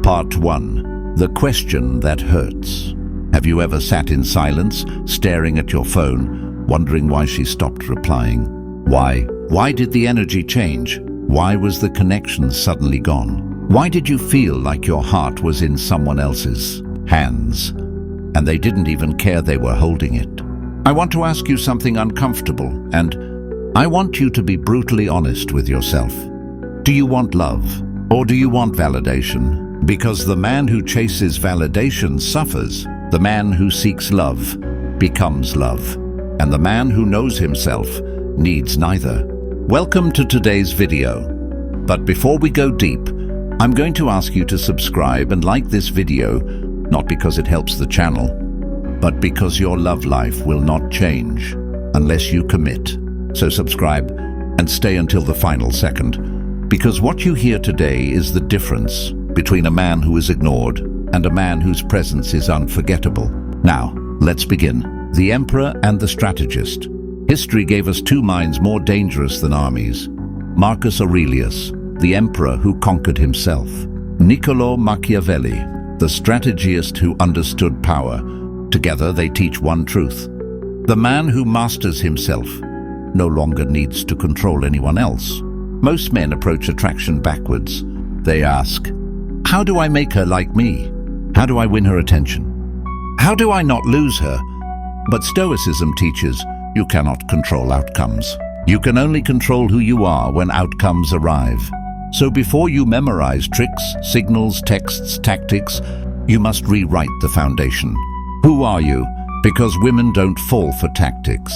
Part 1. The question that hurts. Have you ever sat in silence, staring at your phone, wondering why she stopped replying? Why? Why did the energy change? Why was the connection suddenly gone? Why did you feel like your heart was in someone else's hands, and they didn't even care they were holding it? I want to ask you something uncomfortable, and I want you to be brutally honest with yourself. Do you want love, or do you want validation? Because the man who chases validation suffers. The man who seeks love becomes love. And the man who knows himself needs neither. Welcome to today's video. But before we go deep, I'm going to ask you to subscribe and like this video, not because it helps the channel, but because your love life will not change unless you commit. So subscribe and stay until the final second, because what you hear today is the difference between a man who is ignored and a man whose presence is unforgettable. Now, let's begin. The Emperor and the Strategist. History gave us two minds more dangerous than armies. Marcus Aurelius, the emperor who conquered himself. Niccolò Machiavelli, the strategist who understood power. Together they teach one truth. The man who masters himself no longer needs to control anyone else. Most men approach attraction backwards. They ask, how do I make her like me? How do I win her attention? How do I not lose her? But Stoicism teaches you cannot control outcomes. You can only control who you are when outcomes arrive. So before you memorize tricks, signals, texts, tactics, you must rewrite the foundation. Who are you? Because women don't fall for tactics.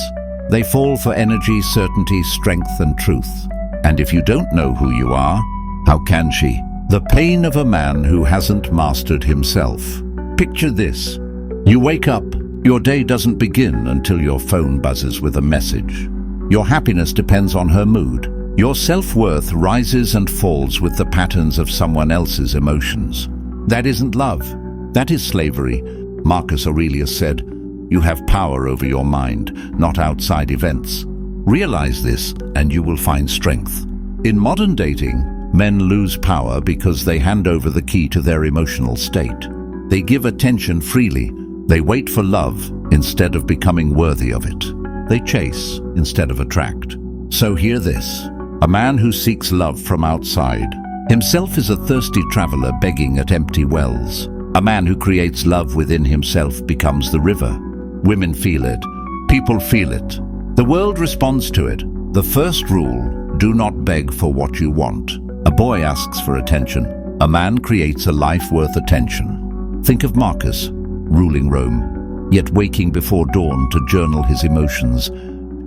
They fall for energy, certainty, strength, and truth. And if you don't know who you are, how can she? The pain of a man who hasn't mastered himself. Picture this. You wake up. Your day doesn't begin until your phone buzzes with a message. Your happiness depends on her mood. Your self-worth rises and falls with the patterns of someone else's emotions. That isn't love. That is slavery. Marcus Aurelius said, you have power over your mind, not outside events. Realize this and you will find strength. In modern dating, men lose power because they hand over the key to their emotional state. They give attention freely. They wait for love instead of becoming worthy of it. They chase instead of attract. So hear this. A man who seeks love from outside himself is a thirsty traveler begging at empty wells. A man who creates love within himself becomes the river. Women feel it. People feel it. The world responds to it. The first rule, do not beg for what you want. A boy asks for attention. A man creates a life worth attention. Think of Marcus, ruling Rome, yet waking before dawn to journal his emotions,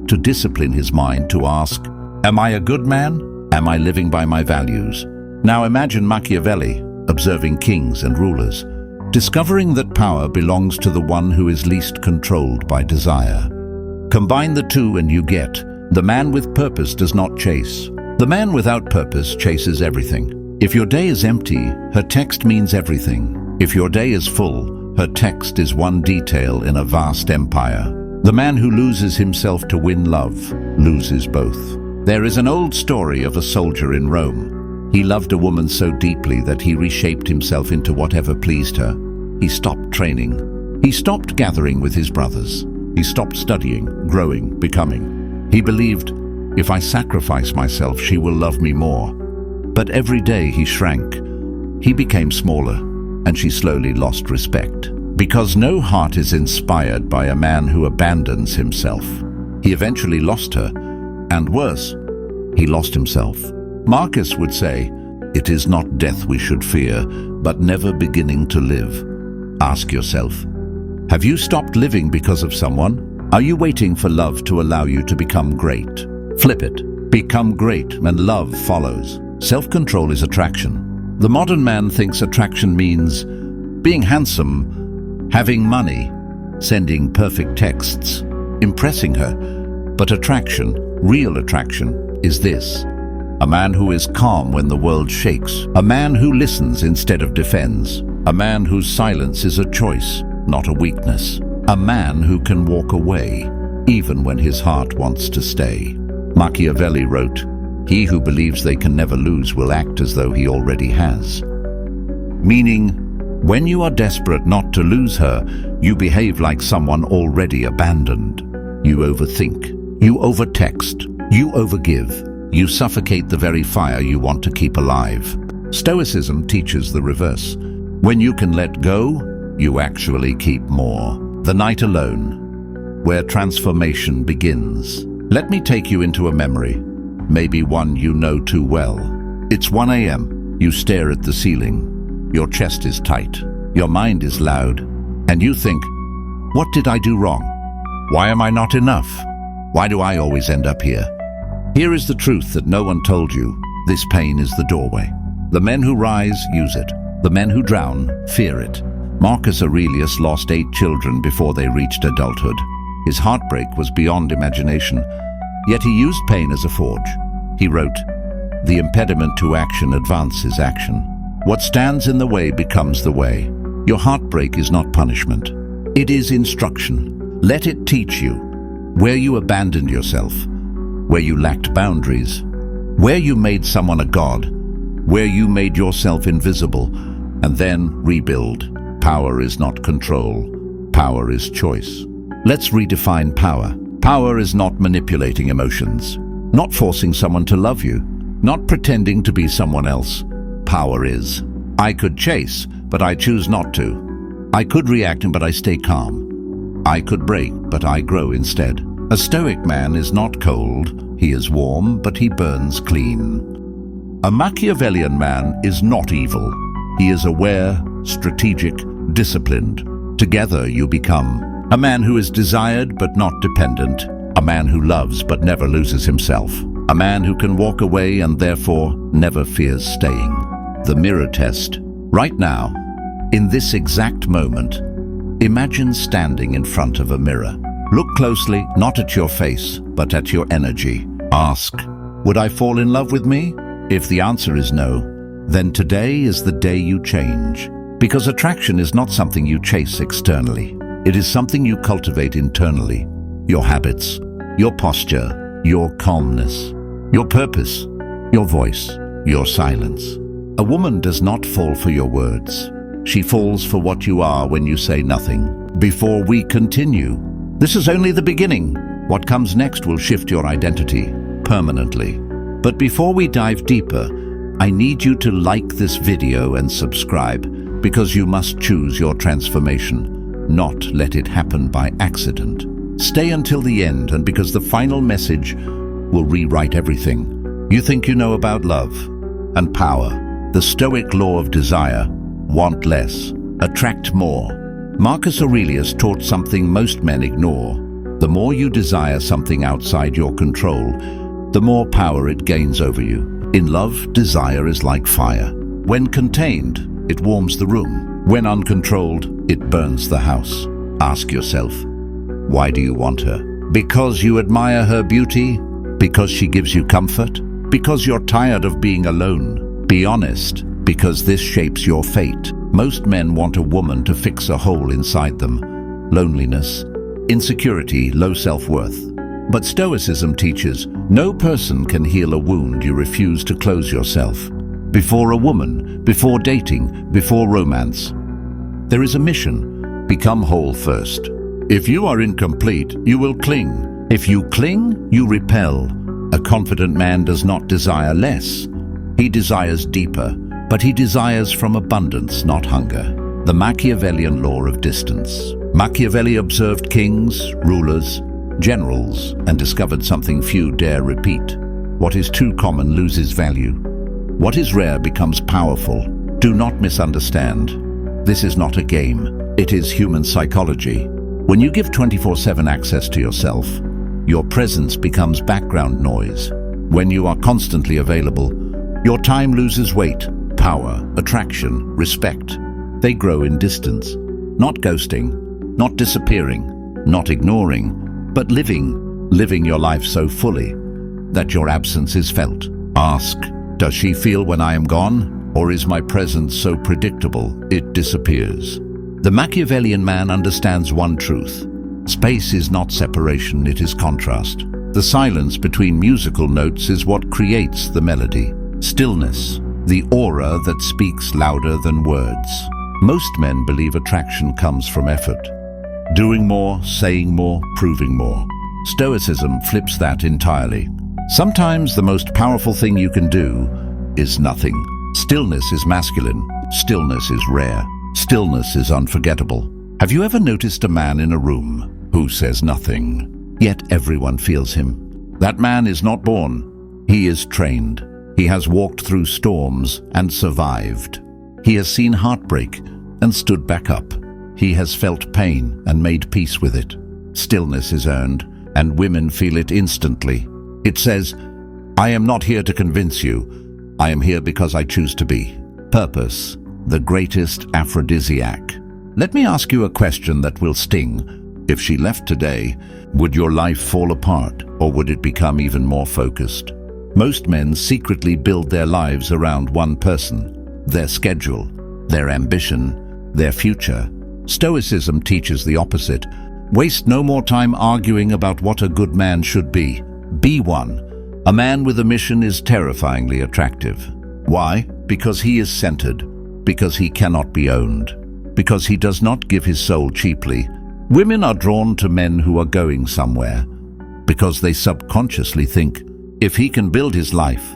to discipline his mind, to ask, am I a good man? Am I living by my values? Now imagine Machiavelli, observing kings and rulers, discovering that power belongs to the one who is least controlled by desire. Combine the two and you get, the man with purpose does not chase. The man without purpose chases everything. If your day is empty, her text means everything. If your day is full, her text is one detail in a vast empire. The man who loses himself to win love loses both. There is an old story of a soldier in Rome. He loved a woman so deeply that he reshaped himself into whatever pleased her. He stopped training. He stopped gathering with his brothers. He stopped studying, growing, becoming. He believed, if I sacrifice myself, she will love me more. But every day he shrank. He became smaller, and she slowly lost respect. Because no heart is inspired by a man who abandons himself. He eventually lost her, and worse, he lost himself. Marcus would say, it is not death we should fear, but never beginning to live. Ask yourself, have you stopped living because of someone? Are you waiting for love to allow you to become great? Flip it. Become great and love follows. Self-control is attraction. The modern man thinks attraction means being handsome, having money, sending perfect texts, impressing her. But attraction, real attraction, is this. A man who is calm when the world shakes. A man who listens instead of defends. A man whose silence is a choice, not a weakness. A man who can walk away, even when his heart wants to stay. Machiavelli wrote, he who believes they can never lose will act as though he already has. meaning when you are desperate not to lose her, you behave like someone already abandoned. You overthink, you overtext, you overgive, you suffocate the very fire you want to keep alive. Stoicism teaches the reverse. When you can let go, you actually keep more. The night alone, where transformation begins. Let me take you into a memory, maybe one you know too well. It's 1 a.m. You stare at the ceiling. Your chest is tight. Your mind is loud. And you think, what did I do wrong? Why am I not enough? Why do I always end up here? Here is the truth that no one told you. This pain is the doorway. The men who rise use it. The men who drown fear it. Marcus Aurelius lost 8 children before they reached adulthood. His heartbreak was beyond imagination, yet he used pain as a forge. He wrote, "The impediment to action advances action. What stands in the way becomes the way." Your heartbreak is not punishment. It is instruction. Let it teach you where you abandoned yourself, where you lacked boundaries, where you made someone a god, where you made yourself invisible, and then rebuild. Power is not control. Power is choice. Let's redefine power. Power is not manipulating emotions, not forcing someone to love you, not pretending to be someone else. Power is, I could chase, but I choose not to. I could react, but I stay calm. I could break, but I grow instead. A stoic man is not cold, he is warm, but he burns clean. A Machiavellian man is not evil. He is aware, strategic, disciplined. Together you become a man who is desired but not dependent, a man who loves but never loses himself, a man who can walk away and therefore never fears staying. The mirror test. Right now, in this exact moment, imagine standing in front of a mirror. Look closely, not at your face, but at your energy. Ask, would I fall in love with me? If the answer is no, then today is the day you change. Because attraction is not something you chase externally. It is something you cultivate internally. Your habits, your posture, your calmness, your purpose, your voice, your silence. A woman does not fall for your words. She falls for what you are when you say nothing. Before we continue, this is only the beginning. What comes next will shift your identity permanently. But before we dive deeper, I need you to like this video and subscribe, because you must choose your transformation, not let it happen by accident. Stay until the end, and because the final message will rewrite everything you think you know about love and power. The Stoic law of desire: want less, attract more. Marcus Aurelius taught something most men ignore. The more you desire something outside your control, the more power it gains over you. In love, desire is like fire. When contained, it warms the room. When uncontrolled, it burns the house. Ask yourself, why do you want her? Because you admire her beauty? Because she gives you comfort? Because you're tired of being alone? Be honest, because this shapes your fate. Most men want a woman to fix a hole inside them. Loneliness, insecurity, low self-worth. But Stoicism teaches, no person can heal a wound you refuse to close yourself. Before a woman, before dating, before romance, there is a mission: become whole first. If you are incomplete, you will cling. If you cling, you repel. A confident man does not desire less. He desires deeper, but he desires from abundance, not hunger. The Machiavellian law of distance. Machiavelli observed kings, rulers, generals, and discovered something few dare repeat. What is too common loses value. What is rare becomes powerful. Do not misunderstand. This is not a game. It is human psychology. When you give 24/7 access to yourself, your presence becomes background noise. When you are constantly available, your time loses weight. Power, attraction, respect. They grow in distance. Not ghosting, not disappearing, not ignoring, but living your life so fully that your absence is felt. Ask, does she feel when I am gone? Or is my presence so predictable it disappears? The Machiavellian man understands one truth. Space is not separation, it is contrast. The silence between musical notes is what creates the melody. Stillness, the aura that speaks louder than words. Most men believe attraction comes from effort. Doing more, saying more, proving more. Stoicism flips that entirely. Sometimes the most powerful thing you can do is nothing. Stillness is masculine. Stillness is rare. Stillness is unforgettable. Have you ever noticed a man in a room who says nothing, yet everyone feels him? That man is not born. He is trained. He has walked through storms and survived. He has seen heartbreak and stood back up. He has felt pain and made peace with it. Stillness is earned, and women feel it instantly. It says, "I am not here to convince you. I am here because I choose to be." Purpose, the greatest aphrodisiac. Let me ask you a question that will sting. If she left today, would your life fall apart, or would it become even more focused? Most men secretly build their lives around one person, their schedule, their ambition, their future. Stoicism teaches the opposite. Waste no more time arguing about what a good man should be. Be one. A man with a mission is terrifyingly attractive. Why? Because he is centered. Because he cannot be owned. Because he does not give his soul cheaply. Women are drawn to men who are going somewhere. Because they subconsciously think, if he can build his life,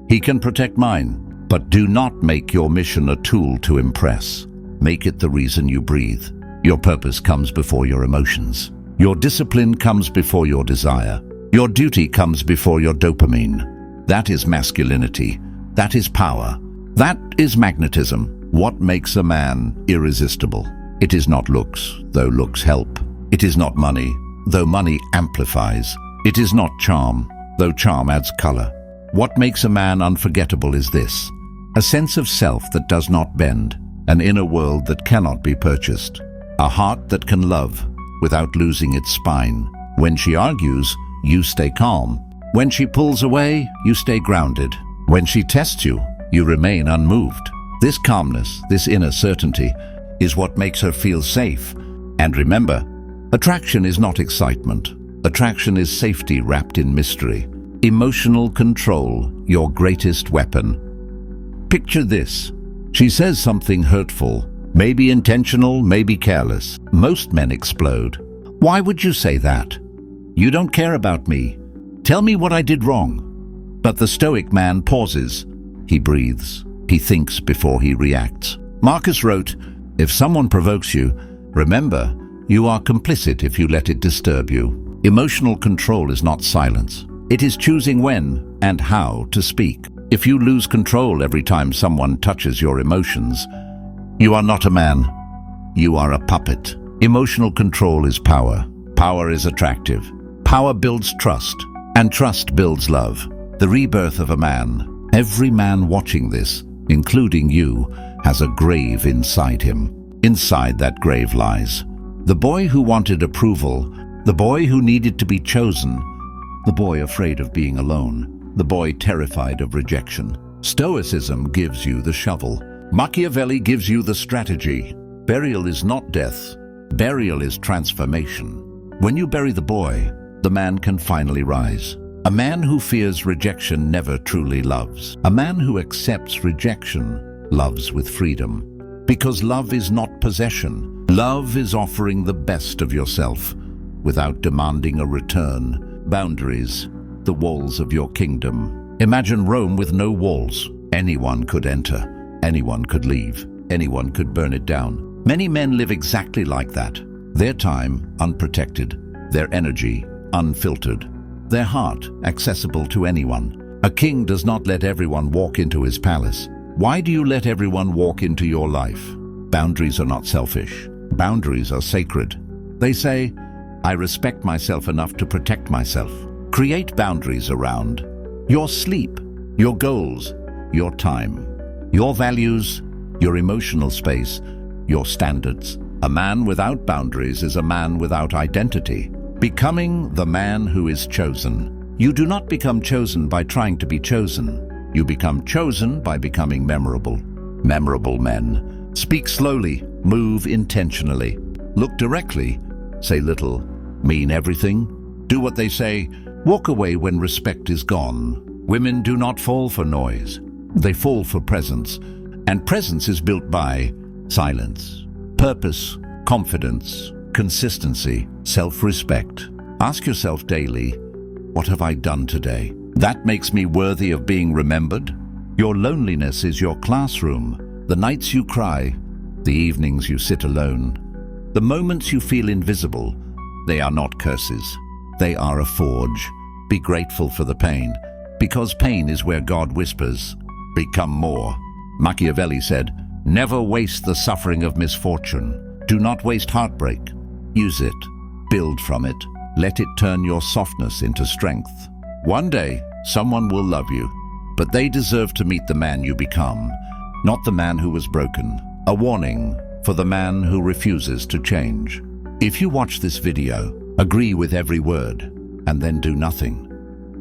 he can protect mine. But do not make your mission a tool to impress. Make it the reason you breathe. Your purpose comes before your emotions. Your discipline comes before your desire. Your duty comes before your dopamine. That is masculinity. That is power. That is magnetism. What makes a man irresistible? It is not looks, though looks help. It is not money, though money amplifies. It is not charm, though charm adds color. What makes a man unforgettable is this: a sense of self that does not bend, an inner world that cannot be purchased, a heart that can love without losing its spine. When she argues, you stay calm. When she pulls away, you stay grounded. When she tests you, you remain unmoved. This calmness, this inner certainty, is what makes her feel safe. And remember, attraction is not excitement. Attraction is safety wrapped in mystery. Emotional control, your greatest weapon. Picture this. She says something hurtful, maybe intentional, maybe careless. Most men explode. Why would you say that? You don't care about me. Tell me what I did wrong. But the stoic man pauses. He breathes. He thinks before he reacts. Marcus wrote, "If someone provokes you, remember, you are complicit if you let it disturb you." Emotional control is not silence. It is choosing when and how to speak. If you lose control every time someone touches your emotions, you are not a man. You are a puppet. Emotional control is power. Power is attractive. Power builds trust, and trust builds love. The rebirth of a man. Every man watching this, including you, has a grave inside him. Inside that grave lies the boy who wanted approval, the boy who needed to be chosen, the boy afraid of being alone, the boy terrified of rejection. Stoicism gives you the shovel. Machiavelli gives you the strategy. Burial is not death. Burial is transformation. When you bury the boy, the man can finally rise. A man who fears rejection never truly loves. A man who accepts rejection loves with freedom. Because love is not possession. Love is offering the best of yourself without demanding a return. Boundaries, the walls of your kingdom. Imagine Rome with no walls. Anyone could enter. Anyone could leave. Anyone could burn it down. Many men live exactly like that. Their time unprotected. Their energy unfiltered. Their heart accessible to anyone. A king does not let everyone walk into his palace. Why do you let everyone walk into your life? Boundaries are not selfish. Boundaries are sacred. They say, I respect myself enough to protect myself. Create boundaries around your sleep, your goals, your time, your values, your emotional space, your standards. A man without boundaries is a man without identity. Becoming the man who is chosen. You do not become chosen by trying to be chosen. You become chosen by becoming memorable. Memorable men. Speak slowly, move intentionally. Look directly, say little, mean everything. Do what they say, walk away when respect is gone. Women do not fall for noise. They fall for presence, and presence is built by silence, purpose, confidence, consistency, self-respect. Ask yourself daily, what have I done today? That makes me worthy of being remembered? Your loneliness is your classroom. The nights you cry, the evenings you sit alone, the moments you feel invisible, they are not curses. They are a forge. Be grateful for the pain, because pain is where God whispers, become more. Machiavelli said, never waste the suffering of misfortune. Do not waste heartbreak. Use it. Build from it. Let it turn your softness into strength. One day, someone will love you, but they deserve to meet the man you become, not the man who was broken. A warning for the man who refuses to change. If you watch this video, agree with every word, and then do nothing,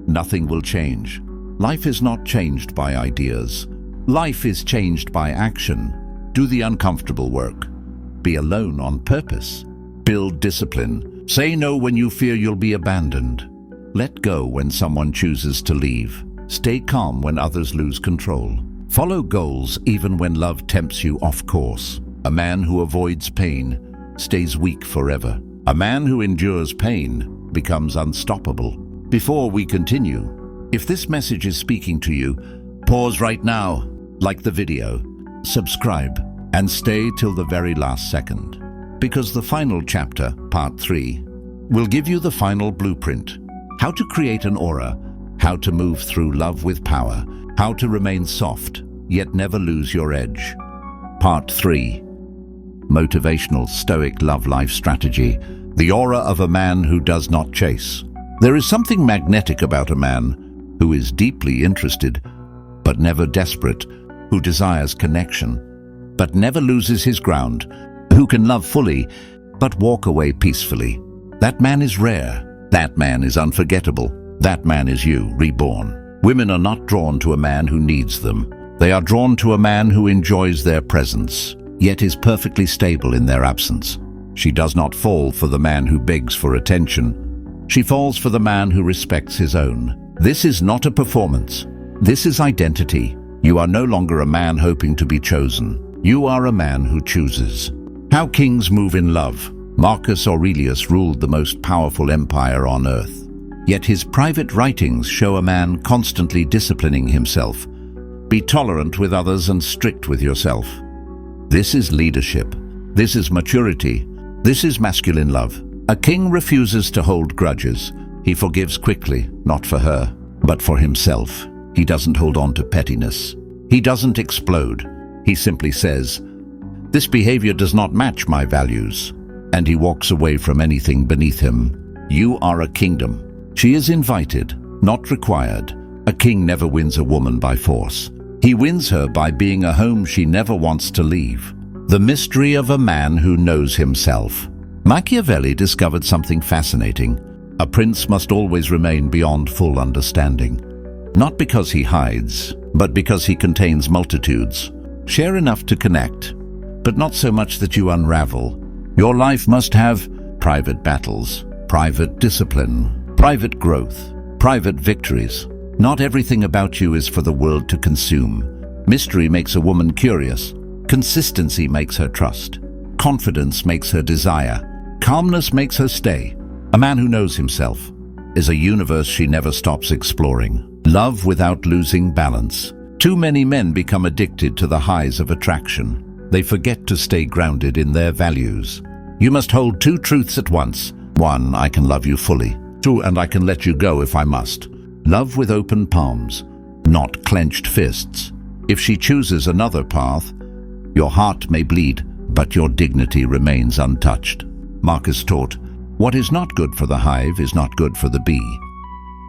nothing will change. Life is not changed by ideas. Life is changed by action. Do the uncomfortable work. Be alone on purpose. Build discipline. Say no when you fear you'll be abandoned. Let go when someone chooses to leave. Stay calm when others lose control. Follow goals even when love tempts you off course. A man who avoids pain stays weak forever. A man who endures pain becomes unstoppable. Before we continue, if this message is speaking to you, pause right now, like the video, subscribe, and stay till the very last second. Because the final chapter, part 3, will give you the final blueprint. How to create an aura, how to move through love with power, how to remain soft, yet never lose your edge. Part 3. Motivational Stoic Love Life Strategy. The aura of a man who does not chase. There is something magnetic about a man who is deeply interested, but never desperate, who desires connection, but never loses his ground, who can love fully, but walk away peacefully. That man is rare. That man is unforgettable. That man is you, reborn. Women are not drawn to a man who needs them. They are drawn to a man who enjoys their presence, yet is perfectly stable in their absence. She does not fall for the man who begs for attention. She falls for the man who respects his own. This is not a performance. This is identity. You are no longer a man hoping to be chosen. You are a man who chooses. How kings move in love. Marcus Aurelius ruled the most powerful empire on earth. Yet his private writings show a man constantly disciplining himself. Be tolerant with others and strict with yourself. This is leadership. This is maturity. This is masculine love. A king refuses to hold grudges. He forgives quickly, not for her, but for himself. He doesn't hold on to pettiness. He doesn't explode. He simply says, "This behavior does not match my values," and he walks away from anything beneath him. You are a kingdom. She is invited, not required. A king never wins a woman by force. He wins her by being a home she never wants to leave. The mystery of a man who knows himself. Machiavelli discovered something fascinating. A prince must always remain beyond full understanding. Not because he hides, but because he contains multitudes. Share enough to connect, but not so much that you unravel. Your life must have private battles, private discipline, private growth, private victories. Not everything about you is for the world to consume. Mystery makes a woman curious. Consistency makes her trust. Confidence makes her desire. Calmness makes her stay. A man who knows himself is a universe she never stops exploring. Love without losing balance. Too many men become addicted to the highs of attraction. They forget to stay grounded in their values. You must hold two truths at once. One, I can love you fully. Two, and I can let you go if I must. Love with open palms, not clenched fists. If she chooses another path, your heart may bleed, but your dignity remains untouched. Marcus taught, what is not good for the hive is not good for the bee.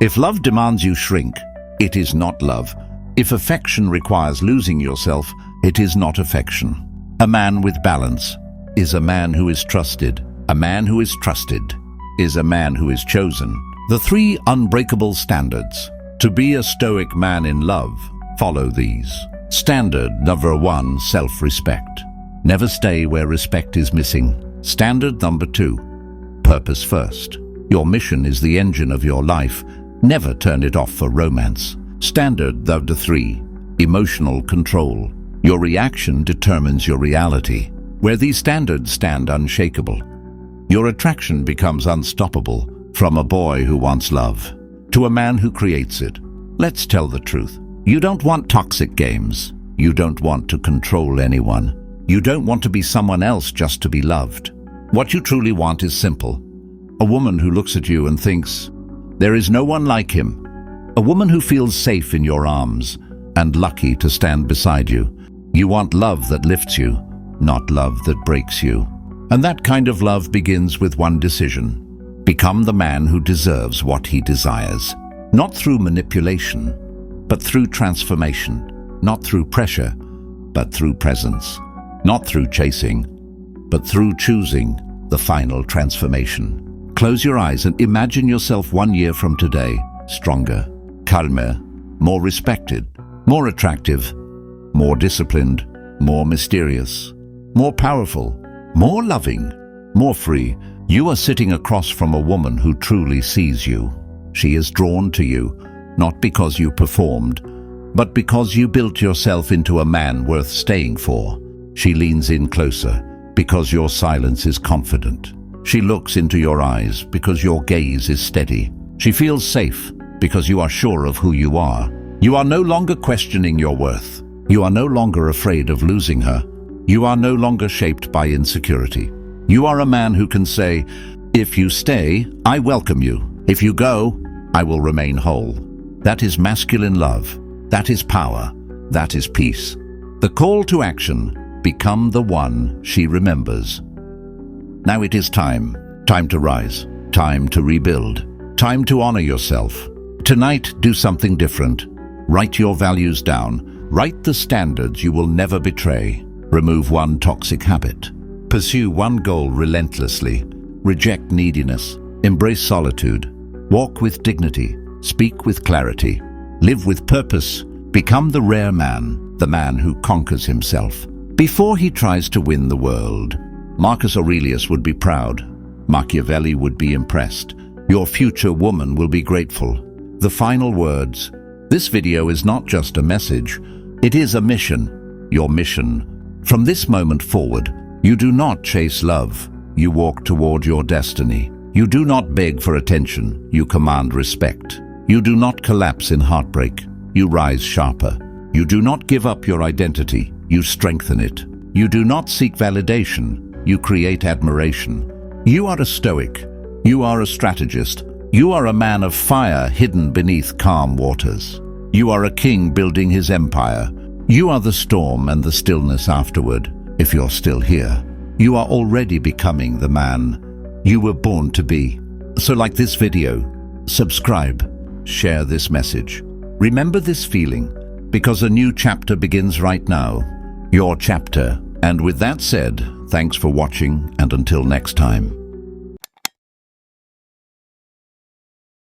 If love demands you shrink, it is not love. If affection requires losing yourself, it is not affection. A man with balance is a man who is trusted. A man who is trusted is a man who is chosen. The 3 unbreakable standards. To be a stoic man in love, follow these. Standard number 1, self-respect. Never stay where respect is missing. Standard number 2, purpose first. Your mission is the engine of your life. Never turn it off for romance. Standard number 3, emotional control. Your reaction determines your reality. Where these standards stand unshakable, your attraction becomes unstoppable. From a boy who wants love to a man who creates it. Let's tell the truth. You don't want toxic games. You don't want to control anyone. You don't want to be someone else just to be loved. What you truly want is simple. A woman who looks at you and thinks, there is no one like him. A woman who feels safe in your arms and lucky to stand beside you. You want love that lifts you, not love that breaks you. And that kind of love begins with one decision. Become the man who deserves what he desires. Not through manipulation, but through transformation. Not through pressure, but through presence. Not through chasing, but through choosing the final transformation. Close your eyes and imagine yourself 1 year from today, stronger, calmer, more respected, more attractive, more disciplined, more mysterious, more powerful, more loving, more free. You are sitting across from a woman who truly sees you. She is drawn to you, not because you performed, but because you built yourself into a man worth staying for. She leans in closer because your silence is confident. She looks into your eyes because your gaze is steady. She feels safe because you are sure of who you are. You are no longer questioning your worth. You are no longer afraid of losing her. You are no longer shaped by insecurity. You are a man who can say, if you stay, I welcome you. If you go, I will remain whole. That is masculine love. That is power. That is peace. The call to action, become the one she remembers. Now it is time. Time to rise. Time to rebuild. Time to honor yourself. Tonight, do something different. Write your values down. Write the standards you will never betray. Remove one toxic habit. Pursue one goal relentlessly. Reject neediness. Embrace solitude. Walk with dignity. Speak with clarity. Live with purpose. Become the rare man, the man who conquers himself. Before he tries to win the world, Marcus Aurelius would be proud. Machiavelli would be impressed. Your future woman will be grateful. The final words. This video is not just a message. It is a mission. Your mission. From this moment forward, you do not chase love. You walk toward your destiny. You do not beg for attention. You command respect. You do not collapse in heartbreak. You rise sharper. You do not give up your identity. You strengthen it. You do not seek validation. You create admiration. You are a stoic. You are a strategist. You are a man of fire hidden beneath calm waters. You are a king building his empire. You are the storm and the stillness afterward. If you're still here, you are already becoming the man you were born to be. So like this video, subscribe, share this message. Remember this feeling, because a new chapter begins right now. Your chapter. And with that said, thanks for watching, and until next time.